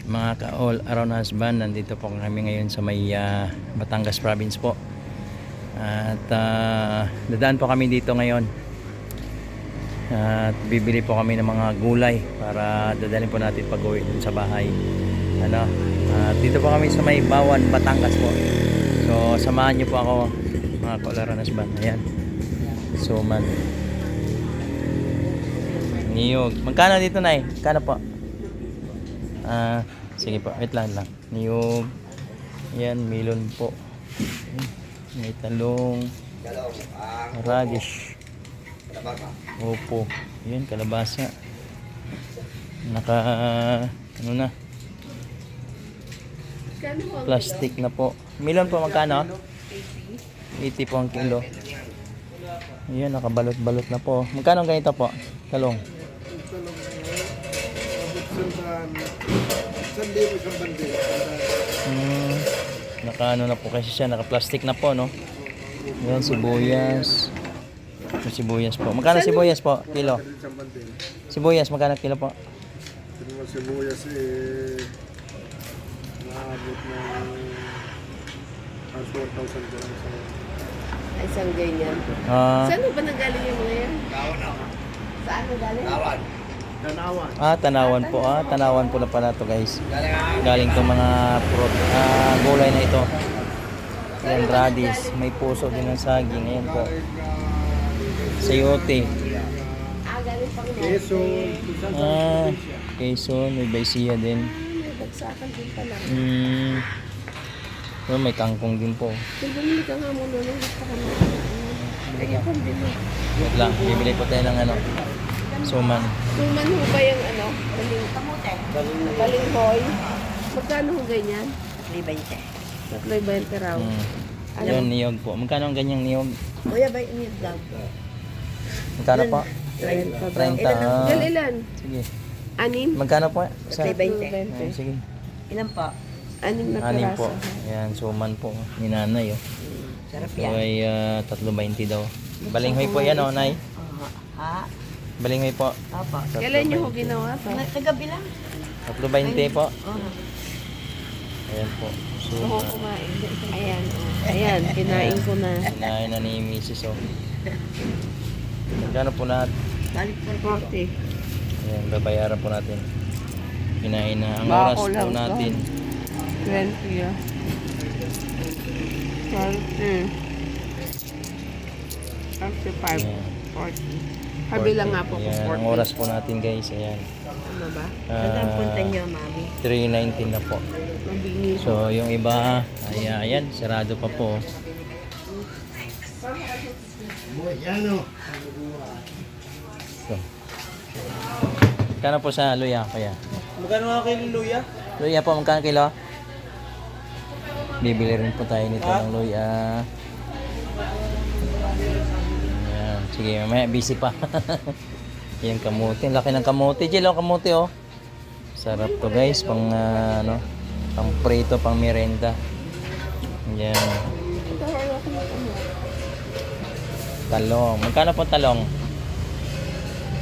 Mga ka-all around husband, nandito po kami ngayon sa may Batangas province po. At dadaan po kami dito ngayon. At bibili po kami ng mga gulay para dadalhin po natin pag-uwi dun sa bahay. Ano? Dito po kami sa may Bawan, Batangas po. So samahan niyo po ako, mga ka-all around husband. Ayan. Suman. Niyog. Magkano dito, Nay? Magkano po? Sige po, wait lang. Niyog. Yan, melon po. May talong. Radish. Opo. Yan, kalabasa. Ano na? Plastic na po. Melon po, magkano? 80 po ang kilo. Yan, nakabalot-balot na po. Magkano ang ganito po? Talong. Naka ano na po kasi siya, naka plastic na po, no? Yan, sibuyas. Sibuyas po. Magkano sibuyas po? Kilo. Sibuyas, magkano kilo po? Sibuyas naabot ng 4,000 grams. Ay, isang ganyan. Saan ba nanggaling yung mga yan? Saan nanggaling? Tanawan. Tanawan po. Tanawan po na pala to, guys. Galing tong mga gulay na ito. Yan, radish. May puso din ng saging. Ayan po. Sayote. Galing pang Quezon. Quezon. May baisiya din. May bagsakan din pala. May kangkong din po. Bumili ka nga muna nung gusto ko na. Kaya pambili. Wait lang. Bibili po tayo ng suman. Suman ho ba yung balinghoy? Magkano ho ganyan? 3.20 raw. Yan, niyog po. Magkano ang ganyang niyog? Kuya ba yung niyog? Magkano po? 30. Ilan? Sige. Anin? Magkano po? 3.20. Sige. Ilan pa? Anim na Anim piraso. po. Ayan, suman po. Ni nanay, oh. Sarap So ay 3.20 daw. Balinghoy po yan, oh, nay. Balinghoy po. Apa. Kailan niyo ho ginawa pa? Kagabi lang. 3.20 po. Ayan po. Oo, kumain. Ayan. Ayan, kinain ko na. Kinain na ni Mrs. Oh. Magkano po lahat? Balik for 40. Ayan, babayaran po natin. Kinain na. Ang Bako oras po lang natin. 20 ah. 30. 35. Ayan. 40. Kabilang nga po Ayan, kung ang 40. oras po natin, guys. Ayan. Ano ba? 3:19 na po. Mabini. So, yung iba, ayan, sarado pa po. So. Magkano po sa luya, kaya? Magkano nga kayo luya? Luya po, magkano kilo? Bibili rin po tayo nito ng luya. Ayan. Sige, mamaya busy pa. Yung kamote, laki ng kamote. Jill, oh, kamote, oh. Sarap to, guys, pang pang prito, pang merenda. Ayan. Talong. Magkano po talong?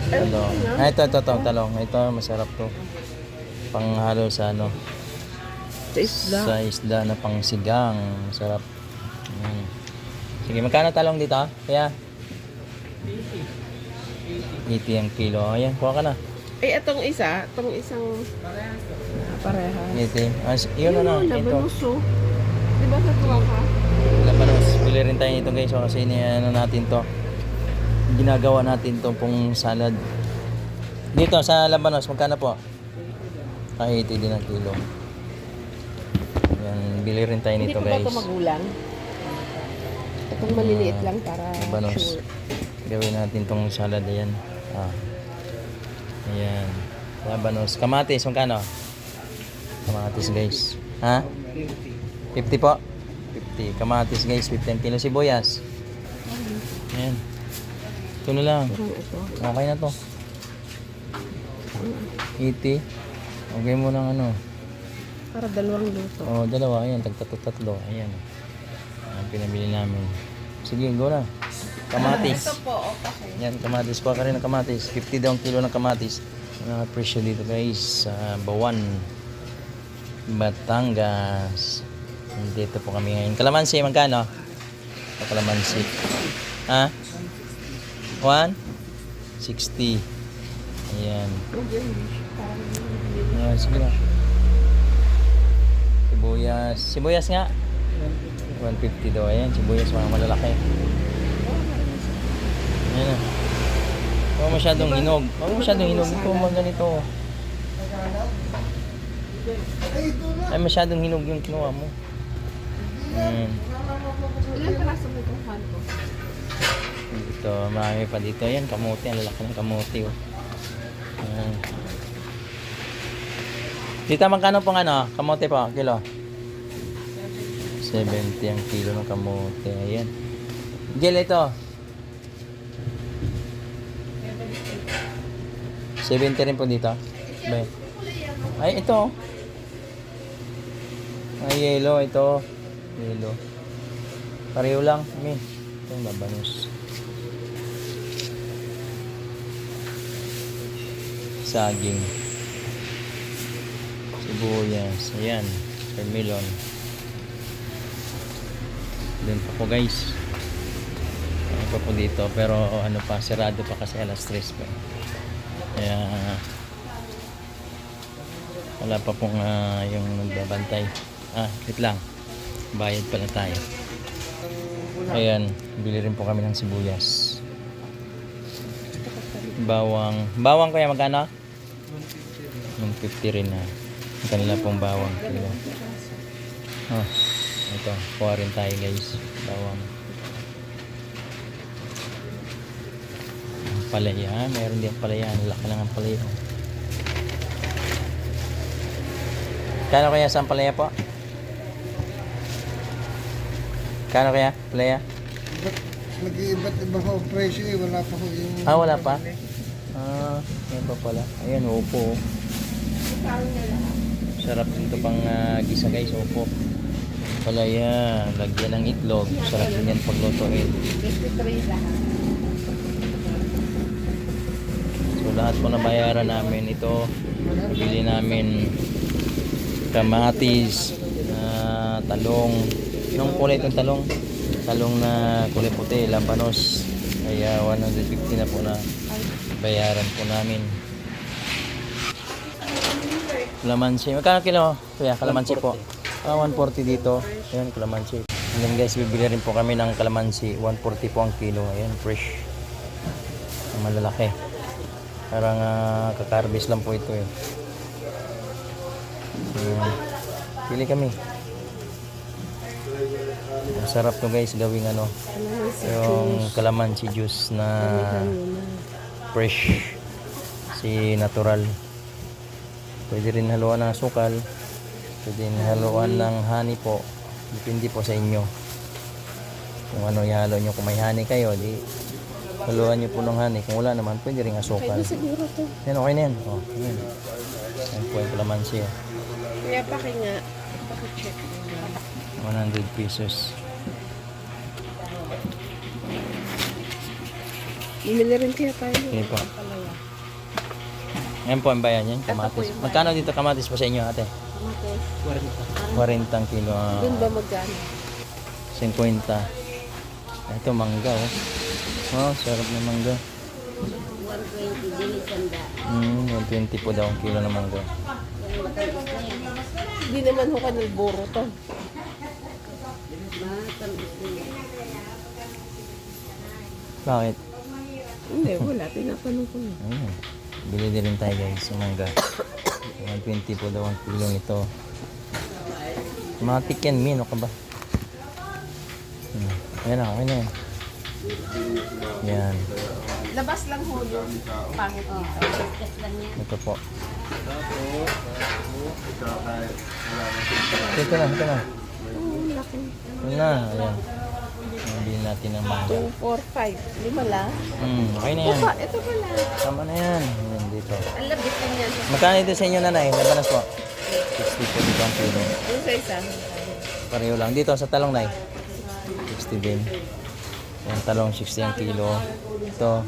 Talong. Ito, talong. Ito, masarap to. Panghalo sa sa isda na pang sigang. Masarap. Ayan. Sige, magkano talong dito? Kaya 80 ang kilo. Ayan, kuha ka na. Itong isang parehas. 80. Yun na. Ito. Labanuso. Di ba sa tuwa ka? Labanos. Bili rin tayo nito, guys. So, kasi natin to. Ginagawa natin to pong salad. Dito sa Labanos, magkano po? 80 din ang kilo. Yan, bili rin tayo nito, guys. Hindi ko ba ito magulang? Itong maliliit lang para Labanos. sure. Gawin natin tong salad. Ayan. Ayan. Labanos. Kamatis, magkano? Kamatis, guys. Ha? 50 po? 50. Kamatis, guys. 15 kilo. Sibuyas. Ayan. Ito na lang. Okay na to. 80. Okay mo ng Para dalawang luto. dalawa. Ayan. Tatlo. Ayan. Ayan, pinabili namin. Sige, go na. Kamatis. Ito po, okay. Yan, kamatis. Kuha ka rin ng kamatis. 50 daw ang kilo ng kamatis. Presyo dito, guys, sa Bawan. Batangas. Dito po kami ngayon. Kalamansi, magkano? Kalamansi. Ha? 160. Ayan. Ayan, sige na. Sibuyas. Sibuyas nga. 150 daw. Ayan, sibuyas mga malalaki. Ayan. Huwag masyadong hinog. Huwag masyadong hinog. Ito mga ganito. Ay, masyadong hinog yung kinuha mo. Ayan. Ilan peraso mo itong fan ko? Dito, marami pa dito. Ayan, kamote. Ang lalaki ng kamote. Oh. Ayan. Dito, magkano pong ano? Kamote po, kilo? 70 ang kilo ng kamote. Ayan. Gel ito. 70 rin po dito. Bay. Ay, ito. Ay, yellow. Ito. Yellow. Pareho lang. May. Ito yung labanos. Saging. Sibuyas. Ayan. Melon. Doon pa po guys. Ano pa po dito. Pero ano pa. Sirado pa kasi alas 3 pa. Kaya wala pa pong yung nagbabantay. Wait lang. Bayad pala tayo. Ayan. Bili rin po kami ng sibuyas. Bawang. Bawang kaya magkano? 150 rin na. Kanila pong bawang. Kilo. Ito. Kuha rin tayo guys. Bawang. Palaya. Meron din palaya. Laki lang ang palaya. Kano kaya sa palaya po? Kano kaya? Palaya? Nag-iiba't iba ho presyo eh. Wala pa ho yung... Wala pa? Yan pa pala. Ayan, upo. Sarap dito pang gisa guys, upo. Palaya, lagyan ng itlog. Sarap din yan paglutuin. 53 lahat. So lahat po na bayaran namin ito. Bili namin kamatis, talong. Anong kulay itong talong? Talong na kulay puti, labanos. Kaya 150 na po na bayaran po namin. Kalamansi. Magkano kilo? Kuya, kalamansi po. 140 dito. Ayan, kalamansi. And then guys, bibili rin po kami ng kalamansi. 140 po ang kilo. Ayan, fresh. Malalaki. Parang kakarbis lang po ito eh. Ayan. Pili kami. Masarap to guys gawing ano. Yung kalamansi juice na fresh. Si natural. Pwede rin haluan ng asukal. Pwede rin haluan ng honey po. Depende po sa inyo. Kung ano ihalo nyo. Kung may honey kayo, di haluan nyo po ng honey. Kung wala naman, pwede rin asukal. Pwede siguro to. Yan, okay na yan. Yan. Yan po yung kalamansi. Kaya paki nga. Paki-check. 100 pesos. Bumili rin kaya tayo. Okay po. Ngayon po ang bayan yan, kamatis. Magkano dito kamatis po sa inyo ate? 40 ang kilo. Doon ba magkano? 50. Ito mangga oh. Sarap na mangga. 120 din isanda. 120 po daw ang kilo ng mangga. Hindi naman ho ka nalburo to. Bakit? Hindi, wala. Tinatanong ko na. Ayun. Bili din rin tayo guys sa mangga. 120 po daw ang kilo nito. Matik yan, Min. Ano ka ba? Ayan na, okay na yan. Yan. Labas lang ho yung pangit dito. Ito po. Ito na, ito na. Laki. Ito na, ayan. Bili natin ng mangga. 2, 4, 5. Lima lang. Okay na yan. Ito pala. Tama na yan. Ayan dito. Ang labit din yan. Magkano ito sa inyo nanay? Labanas po? 60 po dito ang kilo. Yung sa isa. Pareho lang. Dito sa talong nay? 60 din. Yung talong 60 ang kilo. Ito.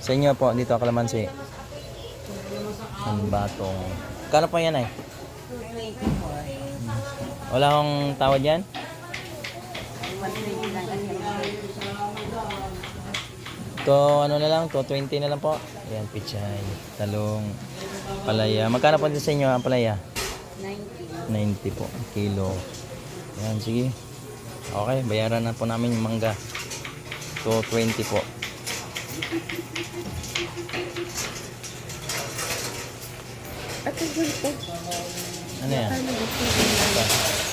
Sa inyo po, dito kalamansi. Ang batong. Kano po yan ay? 224. Wala akong tawad yan? To ano na lang, to 20 na lang po. Ayan, pichay, talong, palaya. Magkano po din sa inyo ang palaya? 90 po, kilo. Ayan, sige. Okay, bayaran na po namin yung mangga. To 20 po. At ang po. Ano yan?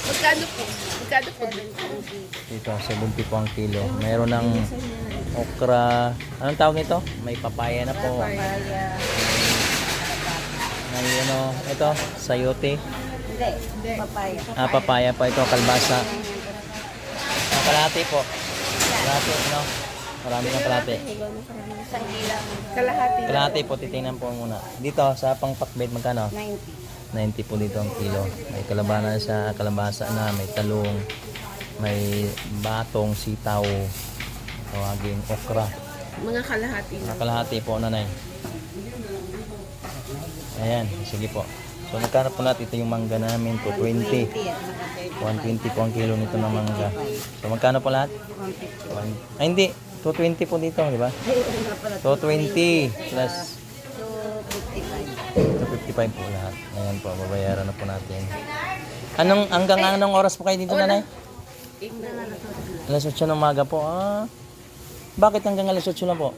Magkano po? Magkano po? Dito, 70 po ang kilo. Meron ng okra. Anong tawag nito? May papaya na po. May ano, ito, sayote. Hindi. Papaya. Papaya pa ito, kalbasa. Kalahati po. Kalahati, no? Marami ng kalahati. Kalahati. Kalahati po, titingnan po muna. Dito, sa pangpakbet, magkano? 90 po dito ang kilo. May kalabasa na, may talong, may batong, sitaw, tawagin, okra. Mga kalahati na. Kalahati po, nanay. Ayan, sige po. So, magkano po natin ito yung mangga namin po, 20. 120 po ang kilo nito ng mangga. So, magkano po lahat? Ay, hindi. 220 po dito, di ba? 220 plus 255 po lahat. Ayan po, babayaran na po natin. Hanggang anong oras po kayo dito, nanay? Alas 8 ng umaga po. Bakit hanggang alas 8 lang po?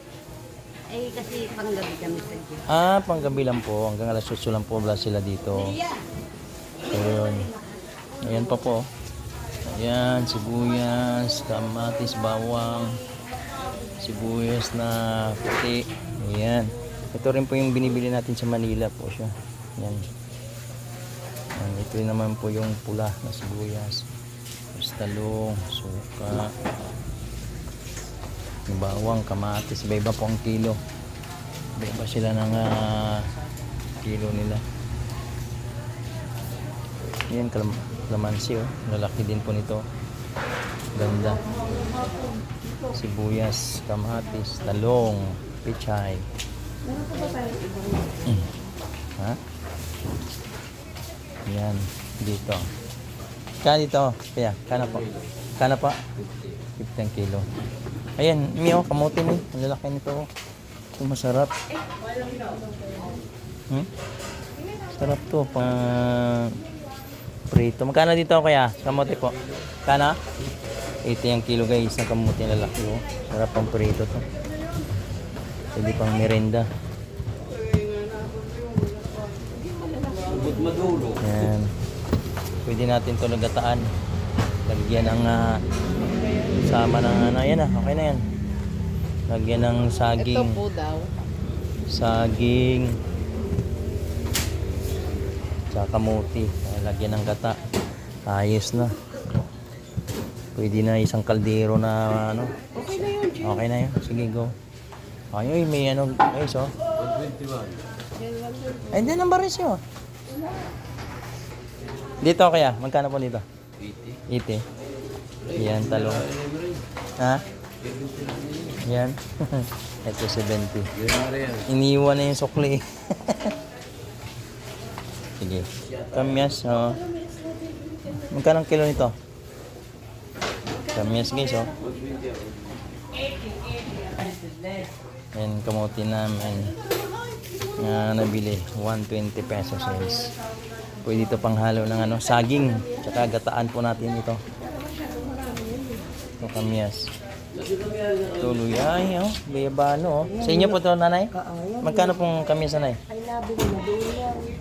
Kasi panggabi kami sa dyan. Panggabi lang po. Hanggang alas 8 lang po wala sila dito. So, yun. Ayan pa po. Ayan, sibuyas, kamatis, bawang, sibuyas na puti. Ayan. Ito rin po yung binibili natin sa Manila po siya. Ayan. Ayan. Ito naman po yung pula na sibuyas. Talong, suka, bawang, kamatis. Iba-iba po ang kilo. Iba-iba sila ng kilo nila. Ayan, kalamansi oh. Lalaki din po nito. Ganda. Sibuyas, kamatis, talong, pichay. Ha? Yan, dito. Kaya dito, kaya, kana po. Kana po. 15 kilo. Ayan, miyo, kamote ni. Ang lalaki nito. Ito masarap. Sarap to, pang prito. Magkano dito kaya? Kamote po. Kana? 80 ang kilo guys, ng kamote na lalaki oh. Sarap pang prito to. Pwede pang merenda. Yan. Pwede natin ito nagataan. Lagyan ng sama ng yan okay na yan. Lagyan ng saging. Ito po daw. Saging. Sa kamuti. Lagyan ng gata. Ayos na. Pwede na isang kaldero na ano. Okay na yun. Okay na yun. Sige, go. Ay, may ano guys oh. 121. Ay, hindi ang baris yun. Dito kaya, magkano po dito? 80. 80. Yan, talong. Ha? Yan. Ito 70. Iniwan na yung sukli. Sige. Kamyas, oh. Magkano ang kilo nito? Kamyas guys, oh. Yan, kamuti namin. Nabili. 120 pesos guys. Pwede ito panghalo ng ano, saging. Tsaka gataan po natin ito. Ito kamyas. Ito luyay, oh. Bayabano, oh. Sa inyo po ito, nanay? Magkano pong kamyas, nanay? Ay, nabili na doon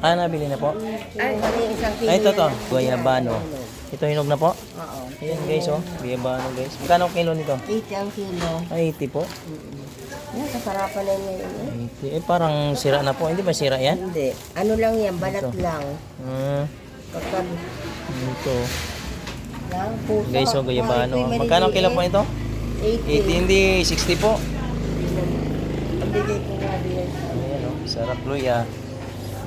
yan. Nabili na po? Ay, isang kilo. Ay, ito to. Bayabano. Ito hinog na po? Oo. Ayan guys, oh. Bayabano guys. Magkano ang kilo nito? 80 ang kilo. Ay, 80 po. Yan, kasarapan na ngayon eh. 80. Parang sira na po. Hindi ba sira yan? Hindi. Ano lang yan, balat Ito. lang. Kapag Ito. lang, puso. Guys, oh, bayabano. Magkano ang kilo po nito? 80, hindi 60 po. Ang bigay ko nga din. Ayan, oh. Sarap luya.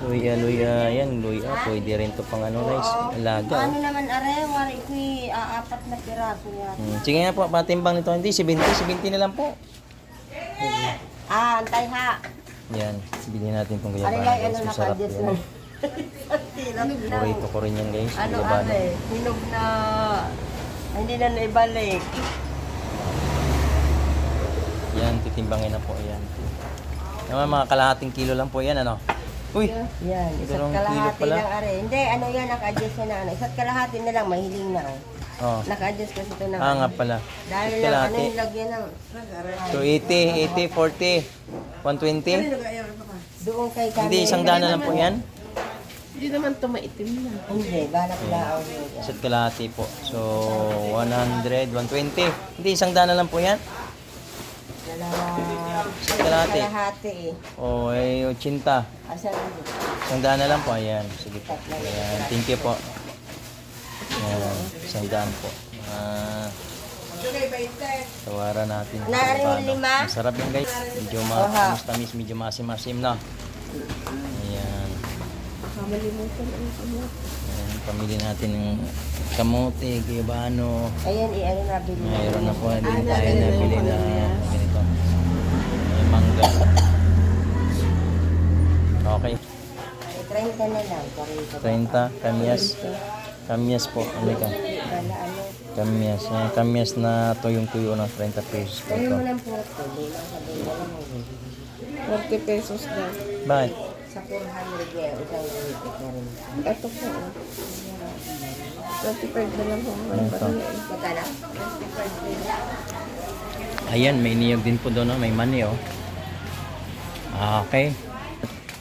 Luya. Yan, luya. Pwede rin to pang ano guys. Alaga. Ano naman, are, wari ko apat na piraso yan. Sige nga po, patimbang nito. Hindi, 70 na lang po. Antay ha. Yan, bilhin natin itong Are, gayabano like, guys. ano Masarap nakadis yan. mo. Burrito ko rin yan guys. Ano Ilabano. hinog na hindi na naibalik. Yan, titimbangin na po. Yan. Naman mga kalahating kilo lang po yan, ano? Uy! Yan, isa't Dalawang kilo kalahati pala. lang are. Hindi, ano yan, naka-adjust na ano. Isa't kalahati na lang, mahiling na. Oh. Naka-adjust kasi ito na. Nga pala. Dahil Isa't lang, ano kalahati. yung lagyan ng... So 80, 40, 120? Doon kay kami. Hindi, isang daan na lang po yan. Hindi naman ito maitim na. Hindi, balak lang. Isa't kalahati po. So 100, 120. Hindi, isang daan na lang po yan. Isa't kalahati. kalahati eh. O ay 80. Asan mo? Isang daan na lang po. Ayan. Sige po. Ayan. Thank you po. Ayan. Isang daan po. Tawaran natin. Nari mo lima? Masarap yan guys. Medyo Oha. tamis, medyo masim-masim na. Ayan. Kamalimutan ang kamot. Ayan. Pamili natin ng kamote, guyabano. Ayan, ano nabili. Mayroon na po din tayo nabili na ganito. May mangga. Okay. 30 na lang. 30, kamyas. Kamyas po. Ano ka? Wala ano. Kamyas. Yan, kamyas na tuyong-tuyo ng 30 pesos po Kaya ito. mo lang po ito. Hindi lang sabihin mo lang. 40 pesos lang. Bakit? Sa 400 yan, isang ganito ka rin. Ito po. 25 na lang po. Ito. Magkala? Ayan, may niyog din po doon. Oh. May mani oh. Okay.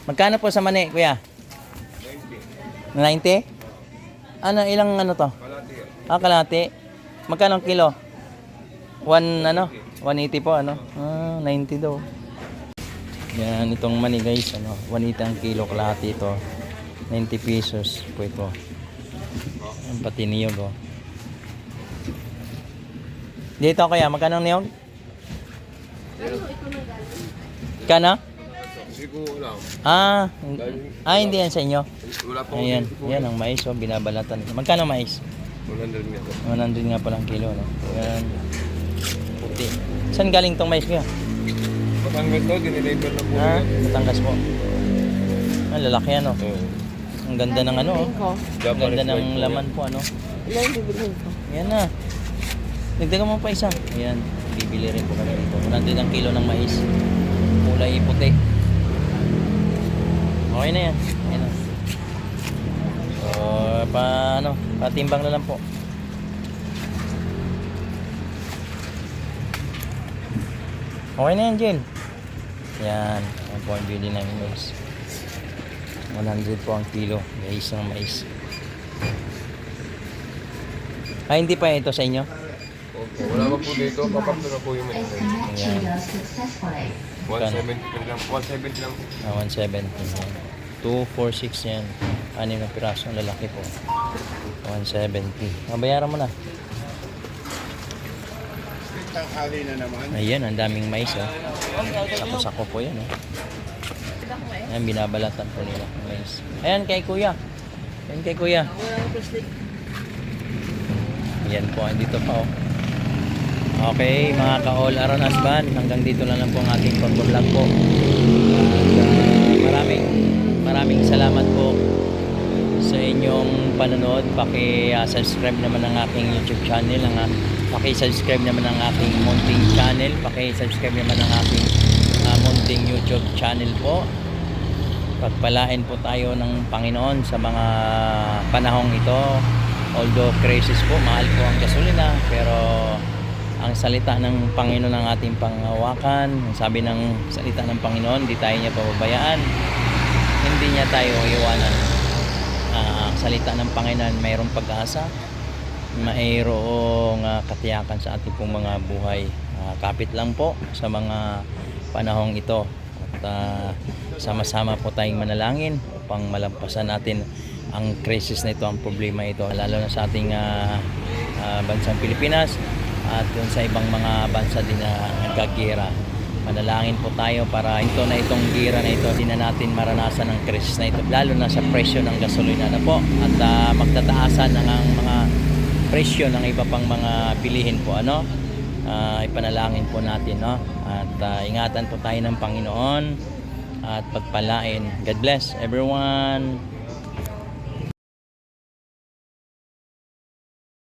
Magkano po sa mani, kuya? 90. 90? Ano, ilang ano to? Kalahati. Magkano ang kilo? 180 po, ano? 90 daw. Yan, itong mani guys, ano? 180 ang kilo, kalahati ito. 90 pesos po ito. Yan, pati niyog, oh. Dito kaya, magkano ang niyog? Kana? Siguro lang. Hindi yan sa inyo. Wala pa Ayan, yan ang mais, oh, binabalatan. Magkano ang mais? 100 nga. 100 nga palang kilo, no? Ayan. Puti. Saan galing tong mais kaya? Batangas daw, diniliver na po. Batangas po. Lalaki yan, oh. Ang ganda ng ano, oh. Ko. Ang ganda ng laman po, ano. Ilan bibilhin ko? Ayan na. Dagdagan mo pa isa. Ayan, bibili rin po kami dito. 100 ang kilo ng mais. Kulay puti. Okay na yan. Ayan na. So, patimbang na lang po. Okay na yan, Jill. Yan. Yan po ang bili ng mais. 100 po ang kilo, guys, ng mais. Hindi pa ito sa inyo? Opo, wala pa po dito. Paparto na po yung may Ayan. 170 lang. 170 lang. 170. 246 yan. 6 na piraso ang lalaki po. 170. Mabayaran mo na. Tanghali na naman. Ayan, ang daming mais, oh. Sako-sako po yan, oh. Ayan, binabalatan po nila ang mais. Ayan, kay kuya. Ayan, kay kuya. Ayan po, dito pa, oh. Okay, mga ka-all around husband, hanggang dito lang po ang ating pag-vlog po. At maraming salamat po sa inyong panonood. Paki-subscribe naman ang aking YouTube channel, paki-subscribe naman ang aking munting channel, paki-subscribe naman ang aking munting YouTube channel po. Pagpalain po tayo ng Panginoon sa mga panahong ito. Although crisis po, mahal po ang gasolina, pero ang salita ng Panginoon ang ating panghawakan. Sabi ng salita ng Panginoon, di tayo niya pababayaan, hindi niya tayo iwanan. Ang salita ng Panginoon, mayroong pag-asa, mayroong katiyakan sa ating pong mga buhay. Kapit lang po sa mga panahong ito, at sama-sama po tayong manalangin upang malampasan natin ang crisis na ito, ang problema ito, lalo na sa ating bansang Pilipinas at dun sa ibang mga bansa din na nagkagera. Manalangin po tayo para itong gira na ito, hindi na natin maranasan ang crisis na ito, lalo na sa presyo ng gasolina na po, at magtataasan ng mga presyo ng iba pang mga bilihin po, ano. Ipanalangin po natin, no, at ingatan po tayo ng Panginoon at pagpalain. God bless everyone.